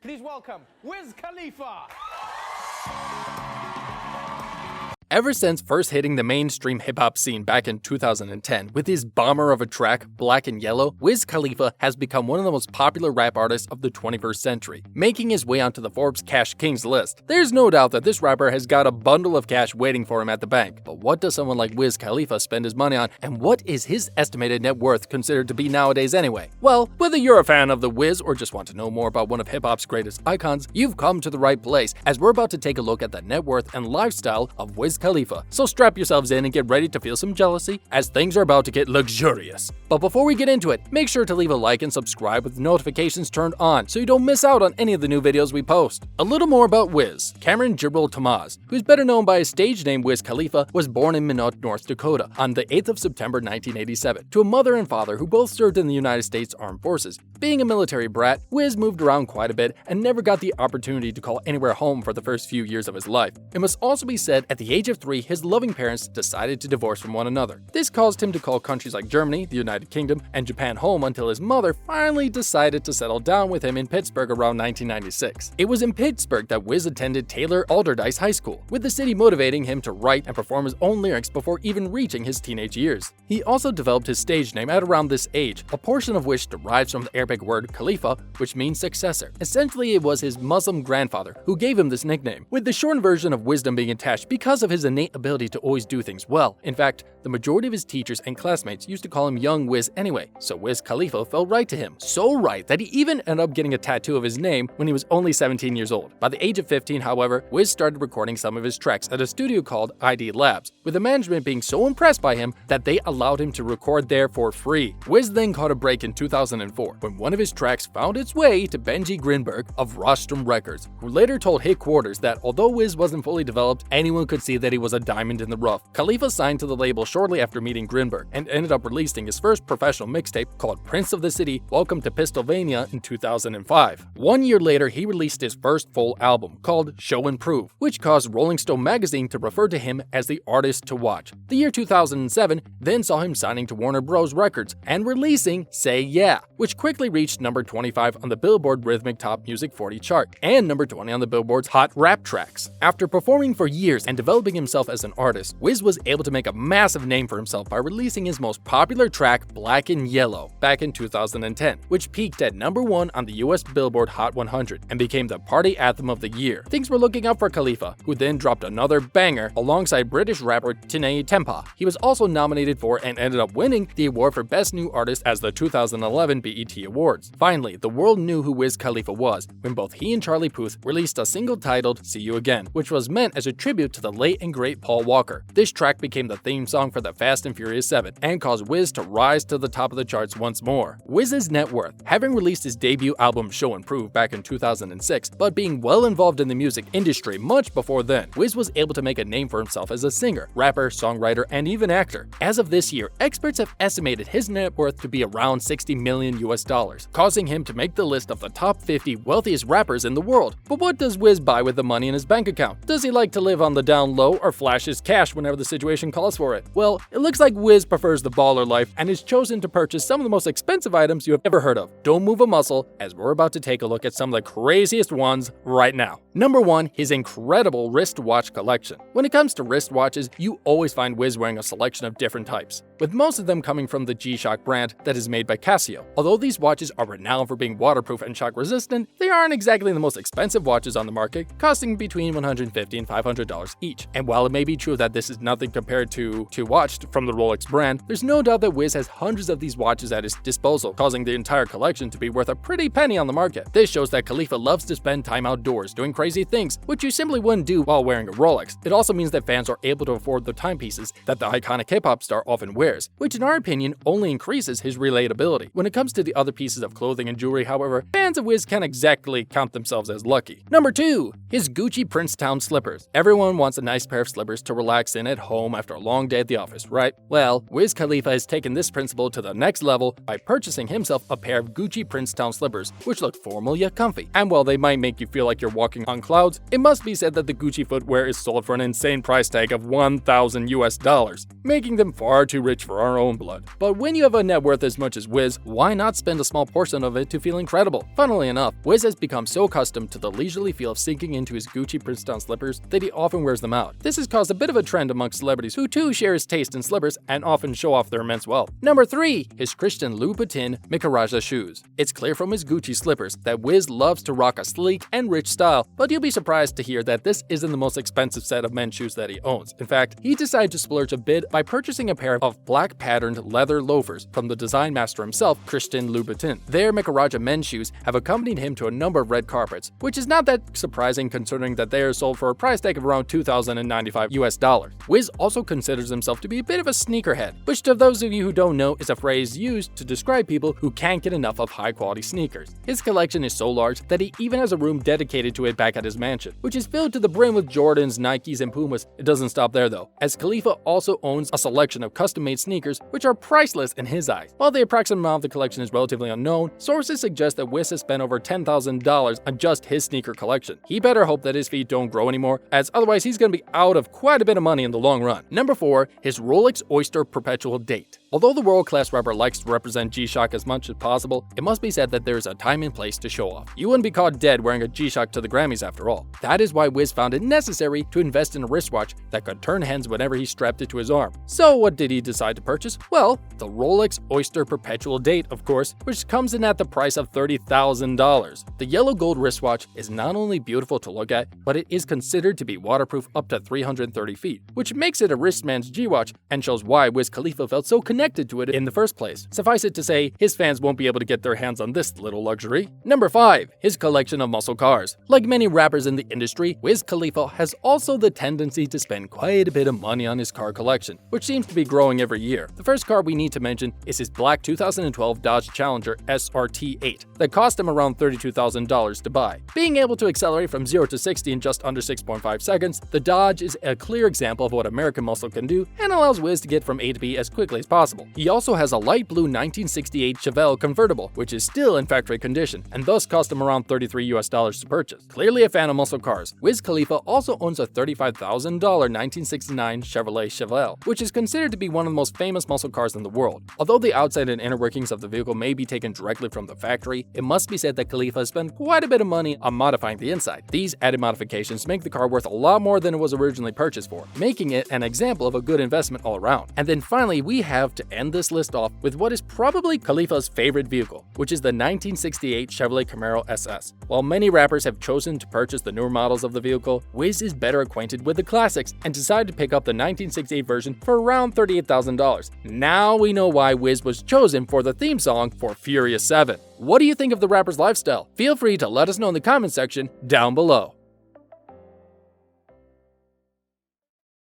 Please welcome Wiz Khalifa. Ever since first hitting the mainstream hip-hop scene back in 2010 with his bomber of a track, Black and Yellow, Wiz Khalifa has become one of the most popular rap artists of the 21st century, making his way onto the Forbes Cash Kings list. There's no doubt that this rapper has got a bundle of cash waiting for him at the bank, but what does someone like Wiz Khalifa spend his money on, and what is his estimated net worth considered to be nowadays anyway? Well, whether you're a fan of the Wiz or just want to know more about one of hip-hop's greatest icons, you've come to the right place, as we're about to take a look at the net worth and lifestyle of Wiz Khalifa. So strap yourselves in and get ready to feel some jealousy, as things are about to get luxurious. But before we get into it, make sure to leave a like and subscribe with notifications turned on so you don't miss out on any of the new videos we post. A little more about Wiz. Cameron Jibril Tamaz, who's better known by his stage name Wiz Khalifa, was born in Minot, North Dakota on the 8th of September 1987 to a mother and father who both served in the United States Armed Forces. Being a military brat, Wiz moved around quite a bit and never got the opportunity to call anywhere home for the first few years of his life. It must also be said, at the age of 3, his loving parents decided to divorce from one another. This caused him to call countries like Germany, the United Kingdom, and Japan home until his mother finally decided to settle down with him in Pittsburgh around 1996. It was in Pittsburgh that Wiz attended Taylor Alderdice High School, with the city motivating him to write and perform his own lyrics before even reaching his teenage years. He also developed his stage name at around this age, a portion of which derives from the Arabic word Khalifa, which means successor. Essentially, it was his Muslim grandfather who gave him this nickname, with the shortened version of wisdom being attached because of his innate ability to always do things well. In fact, the majority of his teachers and classmates used to call him Young Wiz anyway, so Wiz Khalifa felt right to him. So right that he even ended up getting a tattoo of his name when he was only 17 years old. By the age of 15, however, Wiz started recording some of his tracks at a studio called ID Labs, with the management being so impressed by him that they allowed him to record there for free. Wiz then caught a break in 2004 when one of his tracks found its way to Benji Grinberg of ROSTRUM Records, who later told Hit Quarters that although Wiz wasn't fully developed, anyone could see that he was a diamond in the rough. Khalifa signed to the label shortly after meeting Grinberg and ended up releasing his first professional mixtape called Prince of the City, Welcome to Pistolvania in 2005. 1 year later, he released his first full album called Show and Prove, which caused Rolling Stone magazine to refer to him as the artist to watch. The year 2007 then saw him signing to Warner Bros. Records and releasing Say Yeah, which quickly reached number 25 on the Billboard Rhythmic Top Music 40 chart and number 20 on the Billboard's Hot Rap Tracks. After performing for years and developing himself as an artist, Wiz was able to make a massive name for himself by releasing his most popular track, Black and Yellow, back in 2010, which peaked at number 1 on the US Billboard Hot 100 and became the party anthem of the year. Things were looking up for Khalifa, who then dropped another banger alongside British rapper Tinay Tempa. He was also nominated for and ended up winning the award for Best New Artist as the 2011 BET Awards. Finally, the world knew who Wiz Khalifa was when both he and Charlie Puth released a single titled See You Again, which was meant as a tribute to the late and great Paul Walker. This track became the theme song for the Fast and Furious 7 and caused Wiz to rise to the top of the charts once more. Wiz's net worth, having released his debut album Show and Prove back in 2006, but being well involved in the music industry much before then, Wiz was able to make a name for himself as a singer, rapper, songwriter, and even actor. As of this year, experts have estimated his net worth to be around $60 million US, causing him to make the list of the top 50 wealthiest rappers in the world. But what does Wiz buy with the money in his bank account? Does he like to live on the down low or flash his cash whenever the situation calls for it? Well, it looks like Wiz prefers the baller life and has chosen to purchase some of the most expensive items you have ever heard of. Don't move a muscle, as we're about to take a look at some of the craziest ones right now. Number 1, his incredible wristwatch collection. When it comes to wristwatches, you always find Wiz wearing a selection of different types, with most of them coming from the G-Shock brand that is made by Casio. Although these watches are renowned for being waterproof and shock resistant, they aren't exactly the most expensive watches on the market, costing between $150 and $500 each. And while it may be true that this is nothing compared to Watch from the Rolex brand, there's no doubt that Wiz has hundreds of these watches at his disposal, causing the entire collection to be worth a pretty penny on the market. This shows that Khalifa loves to spend time outdoors doing crazy things, which you simply wouldn't do while wearing a Rolex. It also means that fans are able to afford the timepieces that the iconic hip-hop star often wears, which in our opinion only increases his relatability. When it comes to the other pieces of clothing and jewelry, however, fans of Wiz can't exactly count themselves as lucky. Number 2, his Gucci Princetown slippers. Everyone wants a nice pair of slippers to relax in at home after a long day at the office, right? Well, Wiz Khalifa has taken this principle to the next level by purchasing himself a pair of Gucci Princetown slippers, which look formal yet comfy. And while they might make you feel like you're walking on clouds, it must be said that the Gucci footwear is sold for an insane price tag of $1,000, making them far too rich for our own blood. But when you have a net worth as much as Wiz, why not spend a small portion of it to feel incredible? Funnily enough, Wiz has become so accustomed to the leisurely feel of sinking into his Gucci Princetown slippers that he often wears them out. This has caused a bit of a trend amongst celebrities who too share his taste in slippers and often show off their immense wealth. Number 3. His Christian Louboutin Mikaraja shoes. It's clear from his Gucci slippers that Wiz loves to rock a sleek and rich style, but you'll be surprised to hear that this isn't the most expensive set of men's shoes that he owns. In fact, he decided to splurge a bit by purchasing a pair of black patterned leather loafers from the design master himself, Christian Louboutin. Their Mikaraja men's shoes have accompanied him to a number of red carpets, which is not that surprising considering that they are sold for a price tag of around $2,095. Wiz also considers himself to be a bit of a sneakerhead, which to those of you who don't know is a phrase used to describe people who can't get enough of high-quality sneakers. His collection is so large that he even has a room dedicated to it back at his mansion, which is filled to the brim with Jordans, Nikes, and Pumas. It doesn't stop there though, as Khalifa also owns a selection of custom-made sneakers which are priceless in his eyes. While the approximate amount of the collection is relatively unknown, sources suggest that Wiz has spent over $10,000 on just his sneaker collection. He better hope that his feet don't grow anymore, as otherwise he's gonna be out of quite a bit of money in the long run. Number 4. His Rolex Oyster Perpetual date. Although the world-class rapper likes to represent G-Shock as much as possible, it must be said that there is a time and place to show off. You wouldn't be caught dead wearing a G-Shock to the Grammys after all. That is why Wiz found it necessary to invest in a wristwatch that could turn hands whenever he strapped it to his arm. So what did he decide to purchase? Well, the Rolex Oyster Perpetual date, of course, which comes in at the price of $30,000. The yellow gold wristwatch is not only beautiful to look at, but it is considered to be waterproof up to 330 feet, which makes it a wristman's G-watch and shows why Wiz Khalifa felt so connected to it in the first place. Suffice it to say, his fans won't be able to get their hands on this little luxury. Number 5. His collection of muscle cars. Like many rappers in the industry, Wiz Khalifa has also the tendency to spend quite a bit of money on his car collection, which seems to be growing every year. The first car we need to mention is his black 2012 Dodge Challenger SRT8 that cost him around $32,000 to buy. Being able to accelerate from 0 to 60 in just under 6.5 seconds, the Dodge is a clear example of what American muscle can do and allows Wiz to get from A to B as quickly as possible. He also has a light blue 1968 Chevelle convertible, which is still in factory condition, and thus cost him around $33 to purchase. Clearly a fan of muscle cars, Wiz Khalifa also owns a $35,000 1969 Chevrolet Chevelle, which is considered to be one of the most famous muscle cars in the world. Although the outside and inner workings of the vehicle may be taken directly from the factory, it must be said that Khalifa has spent quite a bit of money on modifying the inside. These added modifications make the car worth a lot more than it was originally purchased for, making it an example of a good investment all around. And then finally, we have to end this list off with what is probably Khalifa's favorite vehicle, which is the 1968 Chevrolet Camaro SS. While many rappers have chosen to purchase the newer models of the vehicle, Wiz is better acquainted with the classics and decided to pick up the 1968 version for around $38,000. Now we know why Wiz was chosen for the theme song for Furious 7. What do you think of the rapper's lifestyle? Feel free to let us know in the comment section down below.